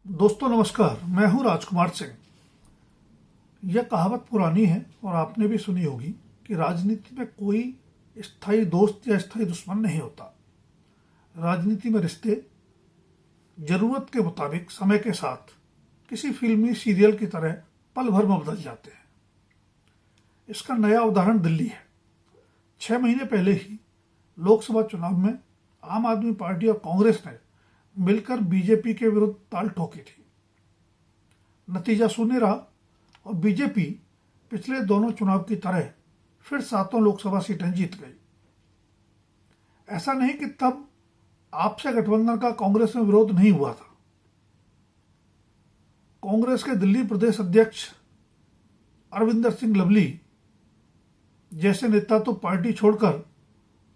दोस्तों नमस्कार, मैं हूं राजकुमार सिंह। यह कहावत पुरानी है और आपने भी सुनी होगी कि राजनीति में कोई स्थायी दोस्त या स्थायी दुश्मन नहीं होता। राजनीति में रिश्ते जरूरत के मुताबिक समय के साथ किसी फिल्मी सीरियल की तरह पल भर में बदल जाते हैं। इसका नया उदाहरण दिल्ली है। 6 महीने पहले ही लोकसभा चुनाव में आम आदमी पार्टी और कांग्रेस ने मिलकर बीजेपी के विरुद्ध ताल ठोकी थी। नतीजा शून्य रहा और बीजेपी पिछले दोनों चुनाव की तरह फिर 7 लोकसभा सीटें जीत गई। ऐसा नहीं कि तब आपसे गठबंधन का कांग्रेस में विरोध नहीं हुआ था। कांग्रेस के दिल्ली प्रदेश अध्यक्ष अरविंदर सिंह लवली जैसे नेता तो पार्टी छोड़कर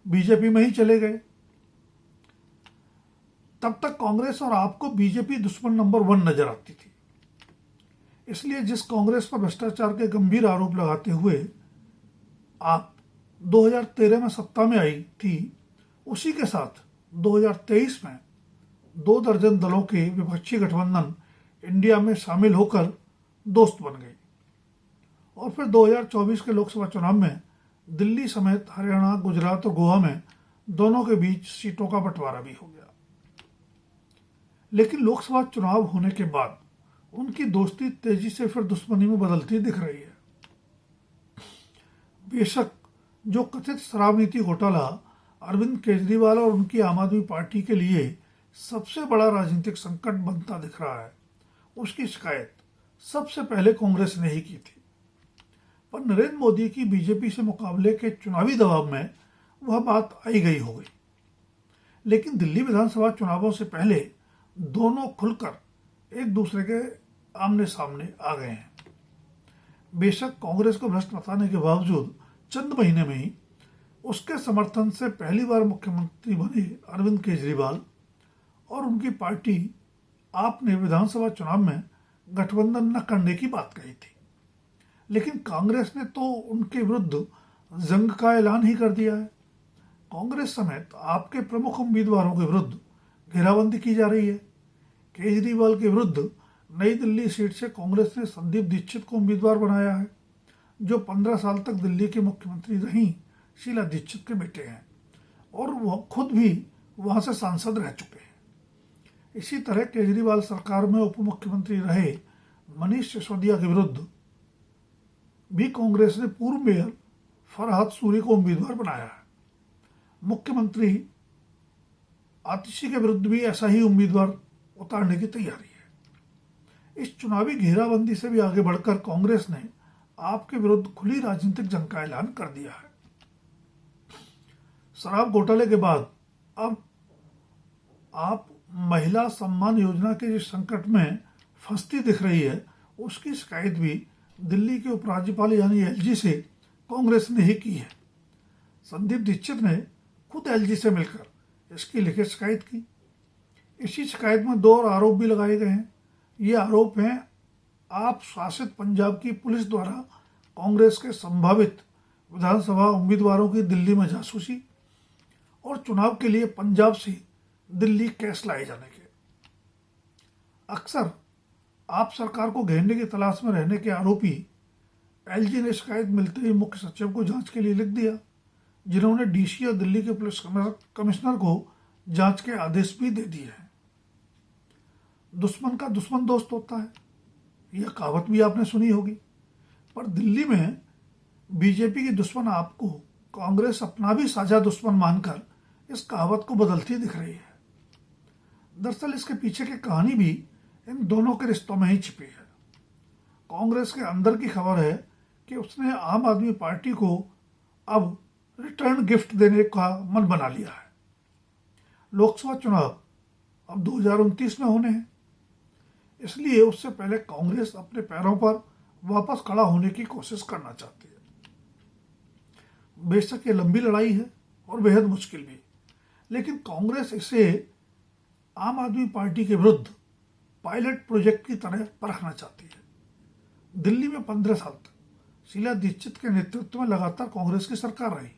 बीजेपी में ही चले गए। तब तक कांग्रेस और आपको बीजेपी दुश्मन नंबर 1 नजर आती थी। इसलिए जिस कांग्रेस पर भ्रष्टाचार के गंभीर आरोप लगाते हुए आप 2013 में सत्ता में आई थी, उसी के साथ 2023 में 2 दर्जन दलों के विपक्षी गठबंधन इंडिया में शामिल होकर दोस्त बन गई। और फिर 2024 के लोकसभा चुनाव में दिल्ली समेत हरियाणा, गुजरात और गोवा में दोनों के बीच सीटों का बंटवारा भी हो गया। लेकिन लोकसभा चुनाव होने के बाद उनकी दोस्ती तेजी से फिर दुश्मनी में बदलती दिख रही है। बेशक जो कथित शराब नीति घोटाला अरविंद केजरीवाल और उनकी आम आदमी पार्टी के लिए सबसे बड़ा राजनीतिक संकट बनता दिख रहा है, उसकी शिकायत सबसे पहले कांग्रेस ने ही की थी। पर नरेंद्र मोदी की बीजेपी से मुकाबले के चुनावी दबाव में वह बात आई गई हो गई। लेकिन दिल्ली विधानसभा चुनावों से पहले दोनों खुलकर एक दूसरे के आमने सामने आ गए हैं। बेशक कांग्रेस को भ्रष्ट बताने के बावजूद चंद महीने में ही उसके समर्थन से पहली बार मुख्यमंत्री बने अरविंद केजरीवाल और उनकी पार्टी आपने विधानसभा चुनाव में गठबंधन न करने की बात कही थी। लेकिन कांग्रेस ने तो उनके विरुद्ध जंग का ऐलान ही कर दिया है। कांग्रेस समेत आपके प्रमुख उम्मीदवारों के विरुद्ध घेराबंदी की जा रही है। केजरीवाल के विरुद्ध नई दिल्ली सीट से कांग्रेस ने संदीप दीक्षित को उम्मीदवार बनाया है, जो 15 साल तक दिल्ली के मुख्यमंत्री रही शीला दीक्षित के बेटे हैं और वह खुद भी वहां से सांसद रह चुके हैं। इसी तरह केजरीवाल सरकार में उप मुख्यमंत्री रहे मनीष सिसोदिया के विरुद्ध भी कांग्रेस ने पूर्व मेयर फरहाद सूरी को उम्मीदवार बनाया है। मुख्यमंत्री आतिशी के विरुद्ध भी ऐसा ही उम्मीदवार उतारने की तैयारी है। इस चुनावी घेराबंदी से भी आगे बढ़कर कांग्रेस ने आपके विरुद्ध खुली राजनीतिक जंग का ऐलान कर दिया है। शराब घोटाले के बाद अब आप महिला सम्मान योजना के जिस संकट में फंसती दिख रही है, उसकी शिकायत भी दिल्ली के उपराज्यपाल यानी एलजी से कांग्रेस ने ही की है। संदीप दीक्षित ने खुद एलजी से मिलकर इसकी लिखित शिकायत की। इसी शिकायत में 2 और आरोप भी लगाए गए हैं। ये आरोप हैं आप शासित पंजाब की पुलिस द्वारा कांग्रेस के संभावित विधानसभा उम्मीदवारों की दिल्ली में जासूसी और चुनाव के लिए पंजाब से दिल्ली कैश लाए जाने के। अक्सर आप सरकार को घेरने की तलाश में रहने के आरोपी एलजी ने शिकायत मिलते ही मुख्य सचिव को जांच के लिए लिख दिया, जिन्होंने डीसी और दिल्ली के पुलिस कमिश्नर को जांच के आदेश भी दे दिए हैं। दुश्मन का दुश्मन दोस्त होता है, यह कहावत भी आपने सुनी होगी। पर दिल्ली में बीजेपी की दुश्मन आपको कांग्रेस अपना भी साझा दुश्मन मानकर इस कहावत को बदलती दिख रही है। दरअसल इसके पीछे की कहानी भी इन दोनों के रिश्तों में ही छिपी है। कांग्रेस के अंदर की खबर है कि उसने आम आदमी पार्टी को अब रिटर्न गिफ्ट देने का मन बना लिया है। लोकसभा चुनाव अब 2029 में होने हैं, इसलिए उससे पहले कांग्रेस अपने पैरों पर वापस खड़ा होने की कोशिश करना चाहती है। बेशक ये लंबी लड़ाई है और बेहद मुश्किल भी, लेकिन कांग्रेस इसे आम आदमी पार्टी के विरुद्ध पायलट प्रोजेक्ट की तरह परखना चाहती है। दिल्ली में 15 साल तक शीला दीक्षित के नेतृत्व में लगातार कांग्रेस की सरकार रही,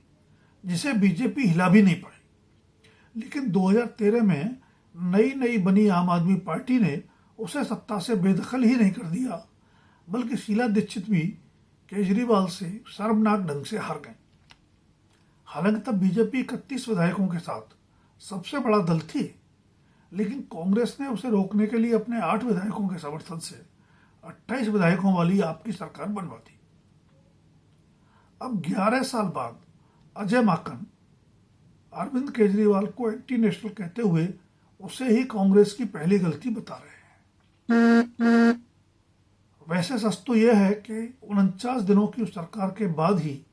जिसे बीजेपी हिला भी नहीं पाई। लेकिन 2013 में नई बनी आम आदमी पार्टी ने उसे सत्ता से बेदखल ही नहीं कर दिया, बल्कि शीला दीक्षित भी केजरीवाल से शर्मनाक ढंग से हार गए। हालांकि तब बीजेपी 31 विधायकों के साथ सबसे बड़ा दल थी, लेकिन कांग्रेस ने उसे रोकने के लिए अपने 8 विधायकों के समर्थन से 28 विधायकों वाली आपकी सरकार बनवा दी। अब 11 साल बाद अजय माकन अरविंद केजरीवाल को एंटी नेशनल कहते हुए उसे ही कांग्रेस की पहली गलती बता रहे हैं। वैसे सच तो यह है कि 49 दिनों की उस सरकार के बाद ही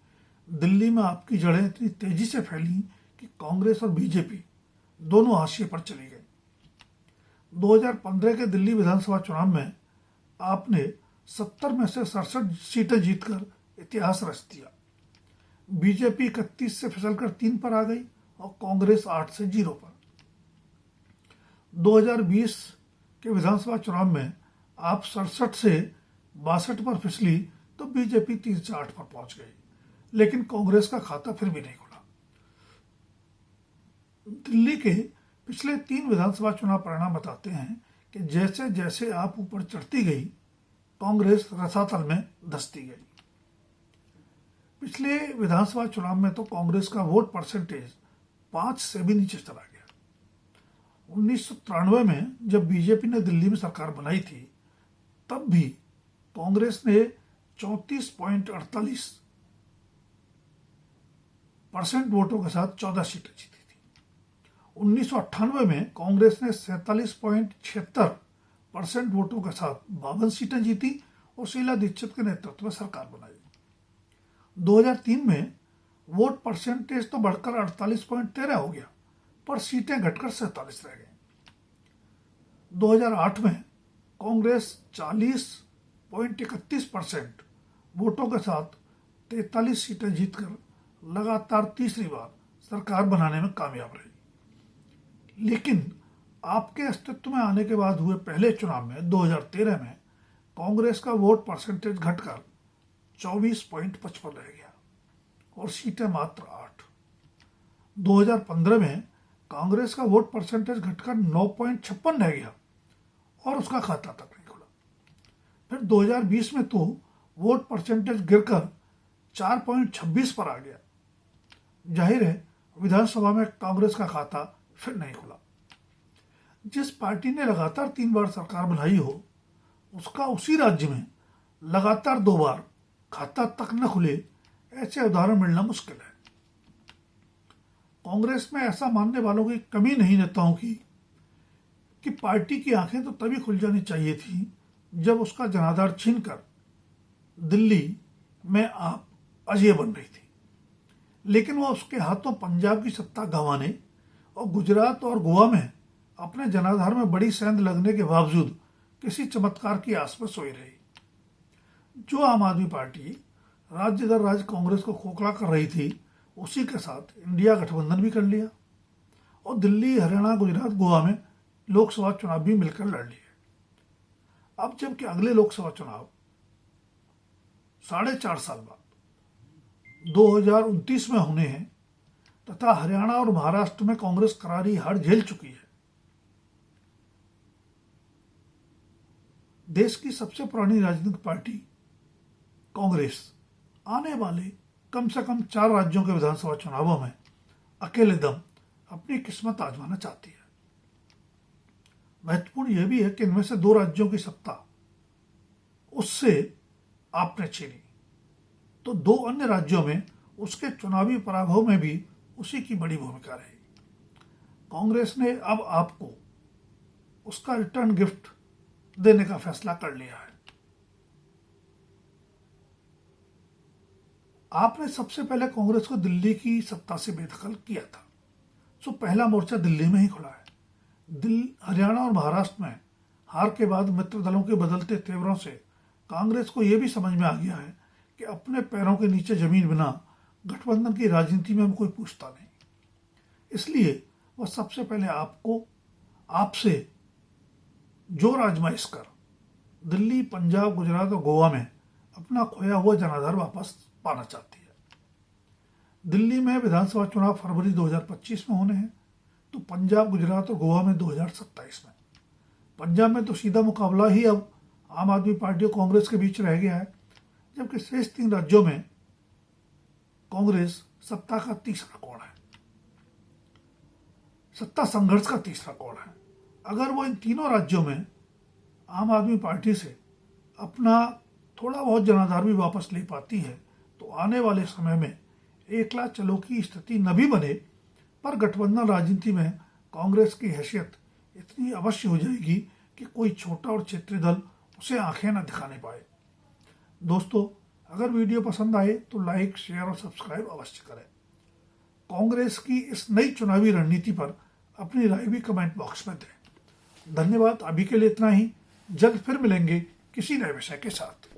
दिल्ली में आपकी जड़ें इतनी तेजी से फैली कि कांग्रेस और बीजेपी दोनों हाशिए पर चली गई। 2015 के दिल्ली विधानसभा चुनाव में आपने 70 में से 67 सीटें जीतकर इतिहास रच दिया। बीजेपी 31 से फिसलकर 3 पर आ गई और कांग्रेस 8 से 0 पर। 2020 के विधानसभा चुनाव में आप 67 से 62 पर फिसली तो बीजेपी 3 से 8 पर पहुंच गई, लेकिन कांग्रेस का खाता फिर भी नहीं खुला। दिल्ली के पिछले 3 विधानसभा चुनाव परिणाम बताते हैं कि जैसे जैसे आप ऊपर चढ़ती गई, कांग्रेस रसातल में धंसती गई। पिछले विधानसभा चुनाव में तो कांग्रेस का वोट परसेंटेज 5 से भी नीचे चला गया। 1993 में जब बीजेपी ने दिल्ली में सरकार बनाई थी, तब भी कांग्रेस ने 34.48% वोटों के साथ 14 सीटें जीती थी। 1998 में कांग्रेस ने 47.76% वोटों के साथ 52 सीटें जीती और शीला दीक्षित के नेतृत्व में सरकार बनाई। 2003 में वोट परसेंटेज तो बढ़कर 48.13 हो गया, पर सीटें घटकर 47 रह गई। 2008 में कांग्रेस 40.31% वोटों के साथ 43 सीटें जीतकर लगातार तीसरी बार सरकार बनाने में कामयाब रही। लेकिन आपके अस्तित्व में आने के बाद हुए पहले चुनाव में 2013 में कांग्रेस का वोट परसेंटेज घटकर 24.55 रह गया और सीटें मात्र 8। 2015 में कांग्रेस का वोट परसेंटेज घटकर 9.56 रह गया और उसका खाता तक नहीं खुला। फिर 2020 में तो वोट परसेंटेज गिरकर 4.26 पर आ गया। जाहिर है विधानसभा में कांग्रेस का खाता फिर नहीं खुला। जिस पार्टी ने लगातार 3 बार सरकार बनाई हो, उसका उसी राज्य में लगातार 2 बार खाता तक न खुले, ऐसे उदाहरण मिलना मुश्किल है। कांग्रेस में ऐसा मानने वालों की कमी नहीं नेताओं की कि पार्टी की आंखें तो तभी खुल जानी चाहिए थी जब उसका जनाधार छीनकर दिल्ली में आप अजय बन रही थी, लेकिन वह उसके हाथों पंजाब की सत्ता गंवाने और गुजरात और गोवा में अपने जनाधार में बड़ी सेंध लगने के बावजूद किसी चमत्कार की आस में सोई रही। जो आम आदमी पार्टी राज्य दर राज्य कांग्रेस को खोखला कर रही थी, उसी के साथ इंडिया गठबंधन भी कर लिया और दिल्ली, हरियाणा, गुजरात, गोवा में लोकसभा चुनाव भी मिलकर लड़ लिए। अब जबकि अगले लोकसभा चुनाव 4.5 साल बाद 2029 में होने हैं तथा हरियाणा और महाराष्ट्र में कांग्रेस करारी हार झेल चुकी है, देश की सबसे पुरानी राजनीतिक पार्टी कांग्रेस आने वाले कम से कम 4 राज्यों के विधानसभा चुनावों में अकेले दम अपनी किस्मत आजमाना चाहती है। महत्वपूर्ण यह भी है कि इनमें से 2 राज्यों की सत्ता उससे आपने छीनी, तो 2 अन्य राज्यों में उसके चुनावी पराभव में भी उसी की बड़ी भूमिका रही। कांग्रेस ने अब आपको उसका रिटर्न गिफ्ट देने का फैसला कर लिया है। आपने सबसे पहले कांग्रेस को दिल्ली की सत्ता से बेदखल किया था, सो पहला मोर्चा दिल्ली में ही खुला है। हरियाणा और महाराष्ट्र में हार के बाद मित्र दलों के बदलते तेवरों से कांग्रेस को यह भी समझ में आ गया है कि अपने पैरों के नीचे जमीन बिना गठबंधन की राजनीति में कोई पूछता नहीं। इसलिए वह सबसे पहले आपसे जोर आजमाइश कर दिल्ली, पंजाब, गुजरात और गोवा में अपना खोया हुआ जनाधार वापस पाना चाहती है। दिल्ली में विधानसभा चुनाव फरवरी 2025 में होने हैं, तो पंजाब, गुजरात और गोवा में 2027 में। पंजाब में तो सीधा मुकाबला ही अब आम आदमी पार्टी और कांग्रेस के बीच रह गया है, जबकि शेष 3 राज्यों में कांग्रेस सत्ता का तीसरा कोण है, सत्ता संघर्ष का तीसरा कोण है। अगर वो इन तीनों राज्यों में आम आदमी पार्टी से अपना थोड़ा बहुत जनाधार भी वापस ले पाती है तो आने वाले समय में एकला चलो की स्थिति न भी बने, पर गठबंधन राजनीति में कांग्रेस की हैसियत इतनी अवश्य हो जाएगी कि कोई छोटा और क्षेत्रीय दल उसे आंखें न दिखाने पाए। दोस्तों, अगर वीडियो पसंद आए तो लाइक, शेयर और सब्सक्राइब अवश्य करें। कांग्रेस की इस नई चुनावी रणनीति पर अपनी राय भी कमेंट बॉक्स में दें। धन्यवाद। अभी के लिए इतना ही। जल्द फिर मिलेंगे किसी नए विषय के साथ।